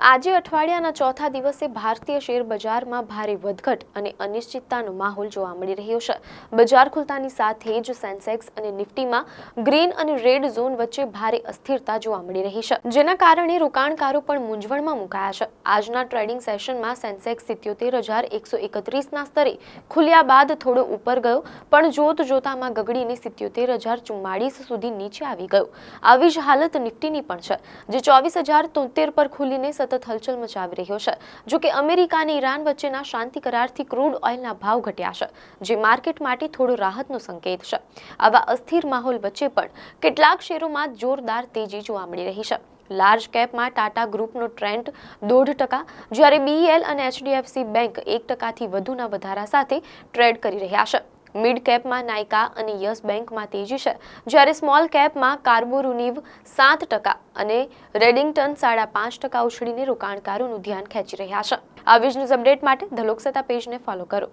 આજે અઠવાડિયાના ચોથા દિવસે ભારતીય શેર બજારમાં ભારે વધઘટ અને અનિશ્ચિતતાનો માહોલ જોવા મળી રહ્યો છે। બજાર ખુલતાની સાથે જ સેન્સેક્સ અને નિફ્ટીમાં ગ્રીન અને રેડ ઝોન વચ્ચે ભારે અસ્થિરતા જોવા મળી રહી છે, જેના કારણે રોકાણકારો પણ મૂંઝવણમાં મુકાયા છે। આજના ટ્રેડિંગ સેશનમાં સેન્સેક્સ 77,131ના સ્તરે ખુલ્યા બાદ થોડો ઉપર ગયો, પણ જોતામાં ગગડીને 77,044 સુધી નીચે આવી ગયો। આવી જ હાલત નિફ્ટીની પણ છે, જે 24,073 પર ખુલીને સતત હલચલ મચાવી રહ્યો છે। જો કે અમેરિકા અને ઈરાન વચ્ચેના શાંતિ કરારથી ક્રૂડ ઓઇલના ભાવ ઘટ્યા છે, જે માર્કેટ માટે થોડો રાહતનો સંકેત છે। આવા અસ્થિર માહોલ વચ્ચે પણ કેટલાક શેરોમાં જોરદાર તેજી જોવા મળી રહી છે। લાર્જ કેપમાં ટાટા ગ્રુપનો ટ્રેન્ડ 0.5%, જ્યારે બીઈએલ અને એચડીએફસી બેંક 1%થી વધુના વધારા સાથે ટ્રેડ કરી રહ્યા છે। મિડ કેપમાં નાયકા અને યસ બેંકમાં તેજી છે, જ્યારે સ્મોલ કેપમાં કાર્બોરુનિવ 7% અને રેડિંગ્ટન 5.5% ઉછળીને રોકાણકારોનું ધ્યાન ખેંચી રહ્યા છે। આવી જ ન્યૂઝ અપડેટ માટે ધ લોકસત્તા પેજને ફોલો કરો।